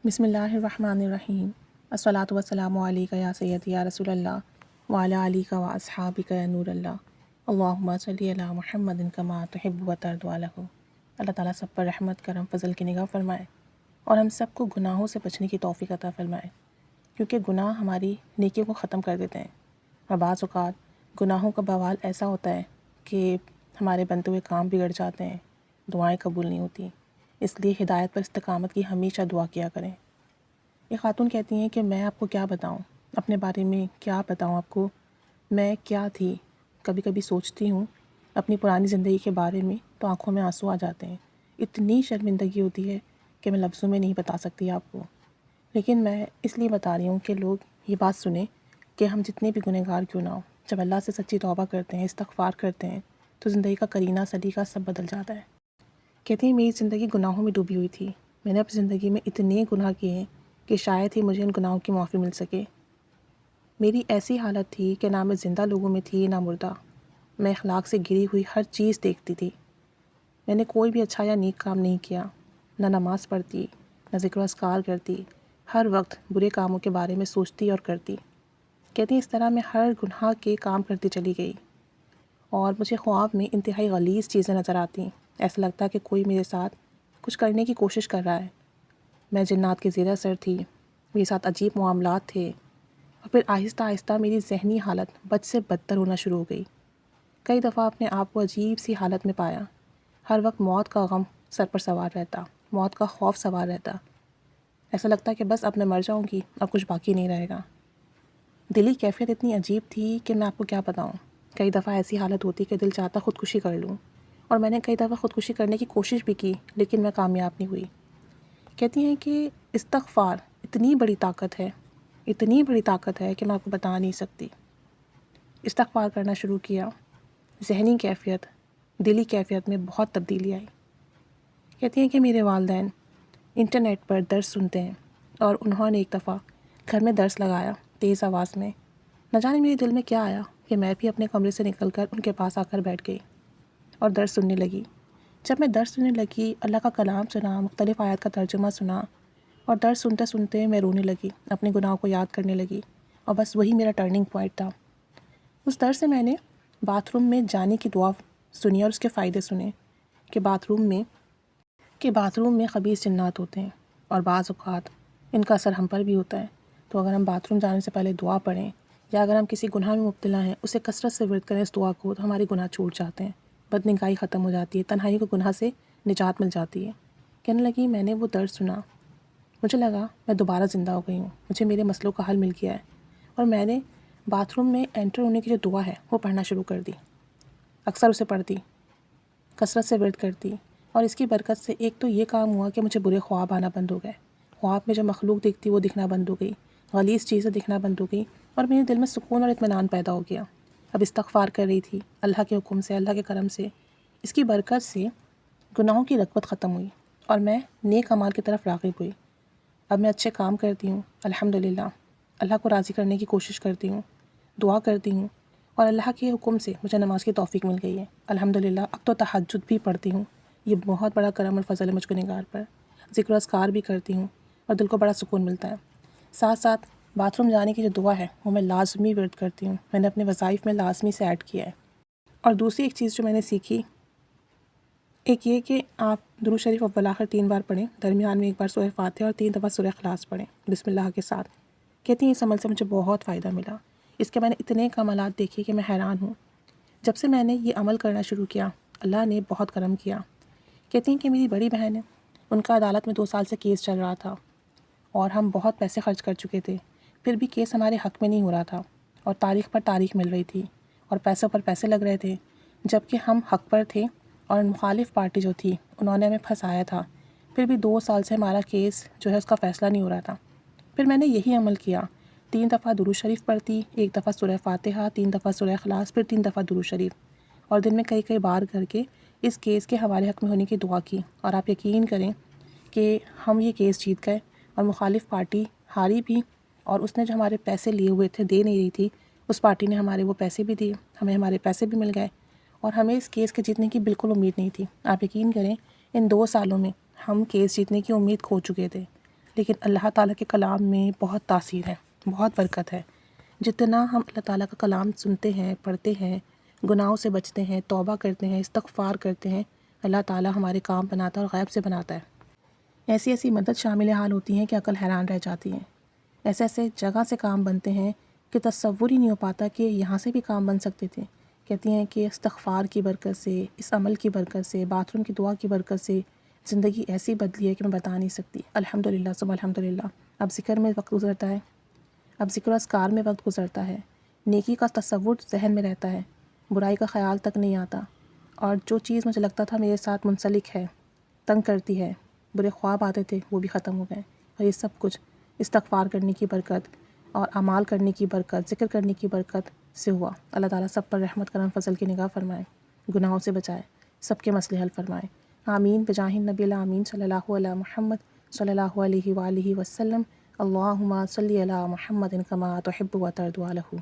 بسم اللہ الرحمن الرحیم الصلاۃ والسلام علیک یا سیدی یا رسول اللہ وعلی آلک و اصحابک یا نور اللہ اللہم صلی علی محمد کما تحب و ترضی عنہ۔ اللہ تعالیٰ سب پر رحمت کرم فضل کی نگاہ فرمائے اور ہم سب کو گناہوں سے بچنے کی توفیق عطا فرمائے، کیونکہ گناہ ہماری نیکیوں کو ختم کر دیتے ہیں، اور بعض اوقات گناہوں کا بوال ایسا ہوتا ہے کہ ہمارے بنتے ہوئے کام بگڑ جاتے ہیں، دعائیں قبول نہیں ہوتی۔ اس لیے ہدایت پر استقامت کی ہمیشہ دعا کیا کریں۔ یہ خاتون کہتی ہیں کہ میں آپ کو کیا بتاؤں، اپنے بارے میں کیا بتاؤں آپ کو، میں کیا تھی۔ کبھی کبھی سوچتی ہوں اپنی پرانی زندگی کے بارے میں تو آنکھوں میں آنسو آ جاتے ہیں، اتنی شرمندگی ہوتی ہے کہ میں لفظوں میں نہیں بتا سکتی آپ کو۔ لیکن میں اس لیے بتا رہی ہوں کہ لوگ یہ بات سنیں کہ ہم جتنے بھی گنہگار کیوں نہ ہوں، جب اللہ سے سچی توبہ کرتے ہیں، استغفار کرتے ہیں، تو زندگی کا کرینہ سلیقہ سب بدل جاتا ہے۔ کہتی ہیں میری زندگی گناہوں میں ڈوبی ہوئی تھی، میں نے اپنی زندگی میں اتنے گناہ کیے ہیں کہ شاید ہی مجھے ان گناہوں کی معافی مل سکے۔ میری ایسی حالت تھی کہ نہ میں زندہ لوگوں میں تھی نہ مردہ، میں اخلاق سے گری ہوئی ہر چیز دیکھتی تھی۔ میں نے کوئی بھی اچھا یا نیک کام نہیں کیا، نہ نماز پڑھتی، نہ ذکر و اذکار کرتی، ہر وقت برے کاموں کے بارے میں سوچتی اور کرتی۔ کہتی ہیں اس طرح میں ہر گناہ کے کام کرتی چلی گئی، اور مجھے خواب میں انتہائی غلیظ چیزیں نظر آتی، ایسا لگتا کہ کوئی میرے ساتھ کچھ کرنے کی کوشش کر رہا ہے۔ میں جنات کے زیر اثر تھی، میرے ساتھ عجیب معاملات تھے، اور پھر آہستہ آہستہ میری ذہنی حالت بد سے بدتر ہونا شروع ہو گئی۔ کئی دفعہ اپنے آپ کو عجیب سی حالت میں پایا، ہر وقت موت کا غم سر پر سوار رہتا، موت کا خوف سوار رہتا، ایسا لگتا کہ بس اب میں مر جاؤں گی، اب کچھ باقی نہیں رہے گا۔ دلی کیفیت اتنی عجیب تھی کہ میں آپ کو کیا بتاؤں۔ کئی دفعہ ایسی حالت ہوتی کہ دل چاہتا خودکشی کر لوں، اور میں نے کئی دفعہ خودکشی کرنے کی کوشش بھی کی، لیکن میں کامیاب نہیں ہوئی۔ کہتی ہیں کہ استغفار اتنی بڑی طاقت ہے، اتنی بڑی طاقت ہے کہ میں آپ کو بتا نہیں سکتی۔ استغفار کرنا شروع کیا، ذہنی کیفیت، دلی کیفیت میں بہت تبدیلی آئی۔ کہتی ہیں کہ میرے والدین انٹرنیٹ پر درس سنتے ہیں، اور انہوں نے ایک دفعہ گھر میں درس لگایا تیز آواز میں۔ نہ جانے میرے دل میں کیا آیا کہ میں بھی اپنے کمرے سے نکل کر ان کے پاس آ کر بیٹھ گئی اور درس سننے لگی۔ جب میں درس سننے لگی، اللہ کا کلام سنا، مختلف آیات کا ترجمہ سنا، اور درس سنتے سنتے میں رونے لگی، اپنے گناہوں کو یاد کرنے لگی، اور بس وہی میرا ٹرننگ پوائنٹ تھا۔ اس درس سے میں نے باتھ روم میں جانے کی دعا سنی اور اس کے فائدے سنے کہ باتھ روم میں خبیث جنات ہوتے ہیں، اور بعض اوقات ان کا اثر ہم پر بھی ہوتا ہے۔ تو اگر ہم باتھ روم جانے سے پہلے دعا پڑھیں، یا اگر ہم کسی گناہ میں مبتلا ہیں، اسے کثرت سے ورد کریں اس دعا کو، تو ہمارے گناہ چھوٹ جاتے ہیں، بدنگاہی ختم ہو جاتی ہے، تنہائی کو گناہ سے نجات مل جاتی ہے۔ کہنے لگی میں نے وہ درس سنا، مجھے لگا میں دوبارہ زندہ ہو گئی ہوں، مجھے میرے مسئلوں کا حل مل گیا ہے، اور میں نے باتھ روم میں انٹر ہونے کی جو دعا ہے وہ پڑھنا شروع کر دی۔ اکثر اسے پڑھتی، کثرت سے ورد کرتی، اور اس کی برکت سے ایک تو یہ کام ہوا کہ مجھے برے خواب آنا بند ہو گئے، خواب میں جو مخلوق دکھتی وہ دکھنا بند ہو گئی، غلیظ چیزیں دکھنا بند ہو گئی، اور میرے دل میں سکون اور اطمینان پیدا ہو گیا۔ اب استغفار کر رہی تھی اللہ کے حکم سے، اللہ کے کرم سے، اس کی برکت سے گناہوں کی رغبت ختم ہوئی، اور میں نیک اعمال کی طرف راغب ہوئی۔ اب میں اچھے کام کرتی ہوں، الحمدللہ، اللہ کو راضی کرنے کی کوشش کرتی ہوں، دعا کرتی ہوں، اور اللہ کے حکم سے مجھے نماز کی توفیق مل گئی ہے، الحمدللہ۔ اب تو تہجد بھی پڑھتی ہوں، یہ بہت بڑا کرم اور فضل ہے مجھ کو نگار پر۔ ذکر و اذکار بھی کرتی ہوں، اور دل کو بڑا سکون ملتا ہے۔ ساتھ ساتھ باتھ روم جانے کی جو دعا ہے وہ میں لازمی ورد کرتی ہوں، میں نے اپنے وظائف میں لازمی سے ایڈ کیا ہے۔ اور دوسری ایک چیز جو میں نے سیکھی، ایک یہ کہ آپ درود شریف اول آخر 3 بار پڑھیں، درمیان میں 1 بار سورہ فاتحہ اور 3 دفعہ سورہ اخلاص پڑھیں بسم اللہ کے ساتھ۔ کہتی ہیں اس عمل سے مجھے بہت فائدہ ملا، اس کے میں نے اتنے کمالات دیکھے کہ میں حیران ہوں۔ جب سے میں نے یہ عمل کرنا شروع کیا، اللہ نے بہت کرم کیا۔ کہتی ہیں کہ میری بڑی بہن ہے، ان کا عدالت میں 2 سال سے کیس چل رہا تھا، اور ہم بہت پیسے خرچ کر چکے تھے، پھر بھی کیس ہمارے حق میں نہیں ہو رہا تھا، اور تاریخ پر تاریخ مل رہی تھی، اور پیسوں پر پیسے لگ رہے تھے، جبکہ ہم حق پر تھے، اور مخالف پارٹی جو تھی انہوں نے ہمیں پھنسایا تھا، پھر بھی 2 سال سے ہمارا کیس جو ہے اس کا فیصلہ نہیں ہو رہا تھا۔ پھر میں نے یہی عمل کیا، 3 دفعہ درود شریف پڑھتی، 1 دفعہ سورہ فاتحہ، 3 دفعہ سورہ اخلاص، پھر 3 دفعہ درود شریف، اور دن میں کئی بار کر کے اس کیس کے ہمارے حق میں ہونے کی دعا کی۔ اور آپ یقین کریں کہ ہم یہ کیس جیت گئے، اور مخالف پارٹی ہاری بھی، اور اس نے جو ہمارے پیسے لیے ہوئے تھے دے نہیں رہی تھی، اس پارٹی نے ہمارے وہ پیسے بھی دیے، ہمیں ہمارے پیسے بھی مل گئے، اور ہمیں اس کیس کے جیتنے کی بالکل امید نہیں تھی۔ آپ یقین کریں ان 2 سالوں میں ہم کیس جیتنے کی امید کھو چکے تھے، لیکن اللہ تعالیٰ کے کلام میں بہت تاثیر ہے، بہت برکت ہے۔ جتنا ہم اللہ تعالیٰ کا کلام سنتے ہیں، پڑھتے ہیں، گناہوں سے بچتے ہیں، توبہ کرتے ہیں، استغفار کرتے ہیں، اللہ تعالیٰ ہمارے کام بناتا ہے اور غیب سے بناتا ہے۔ ایسی ایسی مدد شامل حال ہوتی ہیں کہ عقل حیران رہ جاتی ہیں۔ ایسے ایسے جگہ سے کام بنتے ہیں کہ تصور ہی نہیں ہو پاتا کہ یہاں سے بھی کام بن سکتے تھے۔ کہتی ہیں کہ استغفار کی برکت سے، اس عمل کی برکت سے، باتھ روم کی دعا کی برکت سے زندگی ایسی بدلی ہے کہ میں بتا نہیں سکتی۔ الحمدللہ ثم الحمدللہ۔ اب ذکر میں وقت گزرتا ہے، اب ذکر و اذکار میں وقت گزرتا ہے، نیکی کا تصور ذہن میں رہتا ہے، برائی کا خیال تک نہیں آتا، اور جو چیز مجھے لگتا تھا میرے ساتھ منسلک ہے، تنگ کرتی ہے، برے خواب آتے تھے، وہ بھی ختم ہو گئے۔ اور یہ سب کچھ استغفار کرنے کی برکت اور اعمال کرنے کی برکت، ذکر کرنے کی برکت سے ہوا۔ اللہ تعالیٰ سب پر رحمت کرم فضل کی نگاہ فرمائے، گناہوں سے بچائے، سب کے مسئلے حل فرمائے۔ آمین بجاہ نبی الامین صلی اللہ علیہ محمد صلی اللہ علیہ وآلہ وسلم۔ اللہم صلی علی محمد کما تحب و ترضی عنہ۔